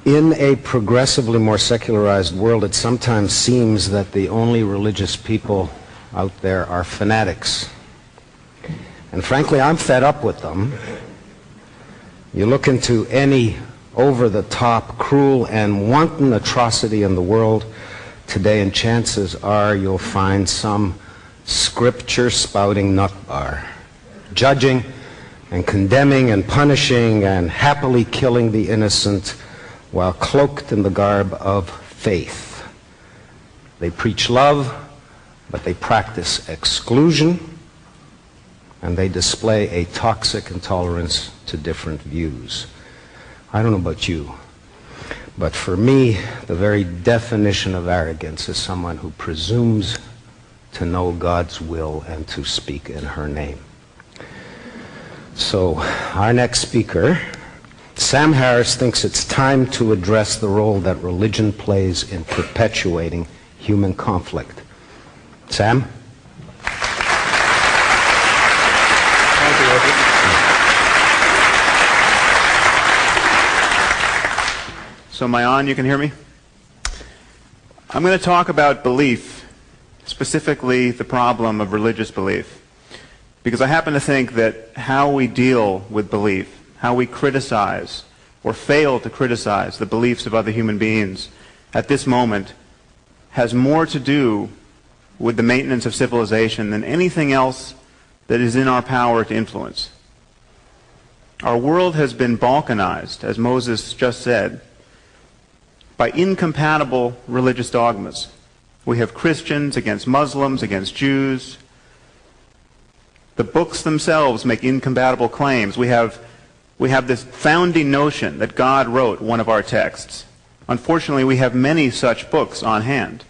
In a progressively more secularized world, it sometimes seems that the only religious people out there are fanatics. And frankly, I'm fed up with them. You look into any over-the-top, cruel, and wanton atrocity in the world today, and chances are you'll find some scripture-spouting nutbar, judging and condemning and punishing and happily killing the innocent while cloaked in the garb of faith. They preach love, but they practice exclusion, and they display a toxic intolerance to different views. I don't know about you, but for me, the very definition of arrogance is someone who presumes to know God's will and to speak in her name. So, our next speaker, Sam Harris, thinks it's time to address the role that religion plays in perpetuating human conflict. Sam? Thank you, Robert. So am I on? You can hear me? I'm going to talk about belief, specifically the problem of religious belief, because I happen to think that how we deal with belief, how we criticize or fail to criticize the beliefs of other human beings at this moment has more to do with the maintenance of civilization than anything else that is in our power to influence. Our world has been balkanized, as Moses just said, by incompatible religious dogmas. We have Christians against Muslims, against Jews. The books themselves make incompatible claims. We have this founding notion that God wrote one of our texts. Unfortunately, we have many such books on hand.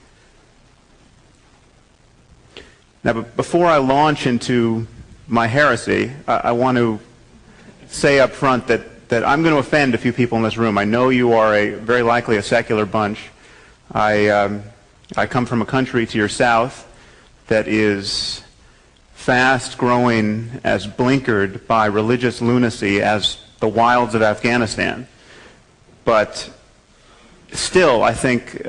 Now, before I launch into my heresy, I want to say up front that I'm going to offend a few people in this room. I know you are very likely a secular bunch. I come from a country to your south that is fast growing as blinkered by religious lunacy as the wilds of Afghanistan. But still, I think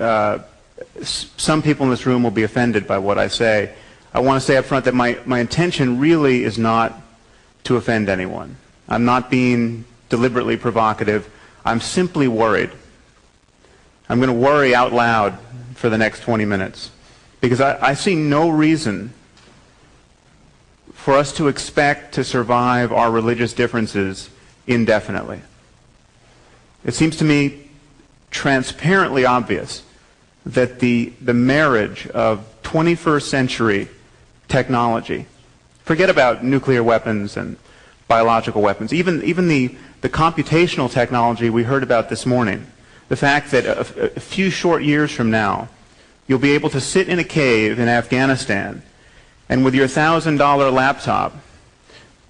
some people in this room will be offended by what I say. I want to say up front that my intention really is not to offend anyone. I'm not being deliberately provocative. I'm simply worried. I'm going to worry out loud for the next 20 minutes because I see no reason for us to expect to survive our religious differences indefinitely. It seems to me transparently obvious that the marriage of 21st century technology, forget about nuclear weapons and biological weapons, even the computational technology we heard about this morning, the fact that a few short years from now, you'll be able to sit in a cave in Afghanistan and with your $1,000 laptop,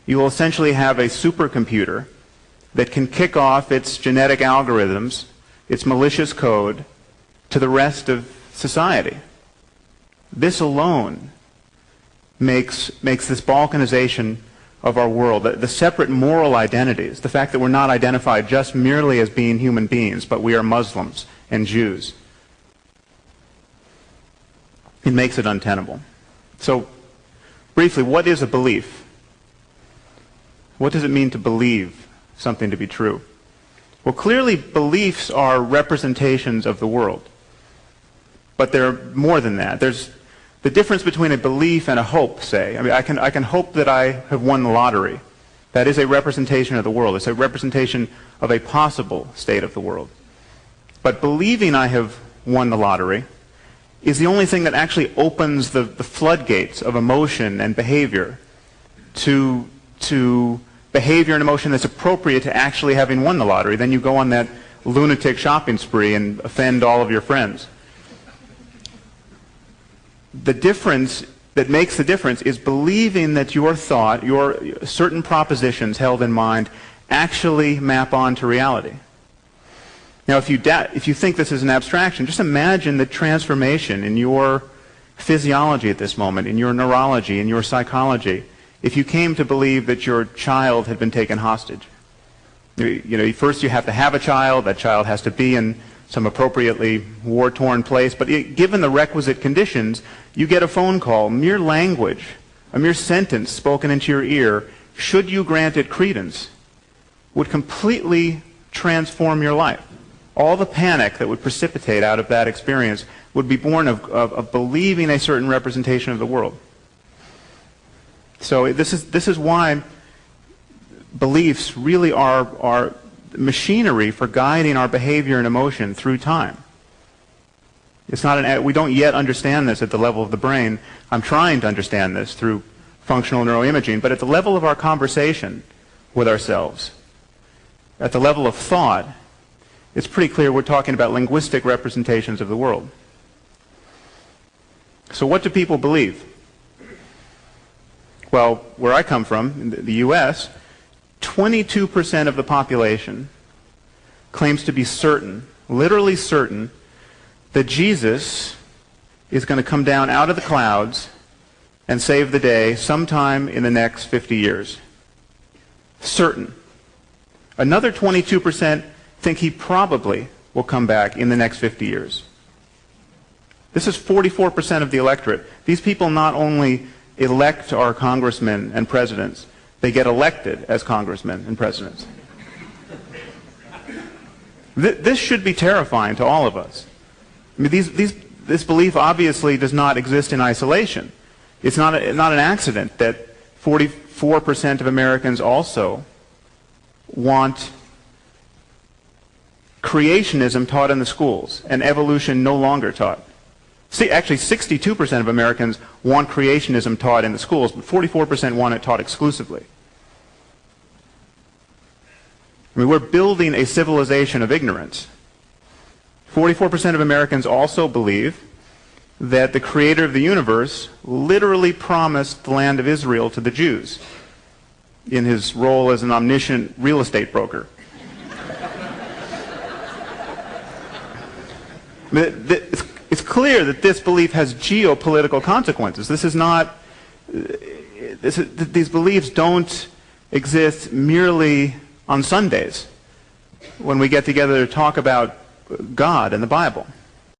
you will essentially have a supercomputer that can kick off its genetic algorithms, its malicious code, to the rest of society. This alone makes this balkanization of our world, the separate moral identities, the fact that we're not identified just merely as being human beings, but we are Muslims and Jews, it makes it untenable. So, briefly, what is a belief? What does it mean to believe something to be true? Well, clearly beliefs are representations of the world. But they're more than that. There's the difference between a belief and a hope, say. I mean, I can hope that I have won the lottery. That is a representation of the world. It's a representation of a possible state of the world. But believing I have won the lottery is the only thing that actually opens the floodgates of emotion and behavior to behavior and emotion that's appropriate to actually having won the lottery. Then you go on that lunatic shopping spree and offend all of your friends. The difference that makes the difference is believing that your thought, your certain propositions held in mind, actually map onto reality. Now, if you think this is an abstraction, just imagine the transformation in your physiology at this moment, in your neurology, in your psychology, if you came to believe that your child had been taken hostage. First you have to have a child. That child has to be in some appropriately war-torn place. But given the requisite conditions, you get a phone call, mere language, a mere sentence spoken into your ear, should you grant it credence, would completely transform your life. All the panic that would precipitate out of that experience would be born of believing a certain representation of the world. So this is why beliefs really are machinery for guiding our behavior and emotion through time. It's not we don't yet understand this at the level of the brain. I'm trying to understand this through functional neuroimaging, but at the level of our conversation with ourselves, at the level of thought, it's pretty clear we're talking about linguistic representations of the world. So what do people believe? Well, where I come from, in the U.S., 22% of the population claims to be certain, literally certain, that Jesus is going to come down out of the clouds and save the day sometime in the next 50 years. Certain. Another 22% think he probably will come back in the next 50 years. This is 44% of the electorate. These people not only elect our congressmen and presidents, they get elected as congressmen and presidents. This should be terrifying to all of us. I mean, this belief obviously does not exist in isolation. It's not an accident that 44% of Americans also want creationism taught in the schools and evolution no longer taught. See, actually, 62% of Americans want creationism taught in the schools, but 44% want it taught exclusively. I mean, we're building a civilization of ignorance. 44% of Americans also believe that the creator of the universe literally promised the land of Israel to the Jews in his role as an omniscient real estate broker. It's clear that this belief has geopolitical consequences. These beliefs don't exist merely on Sundays when we get together to talk about God and the Bible.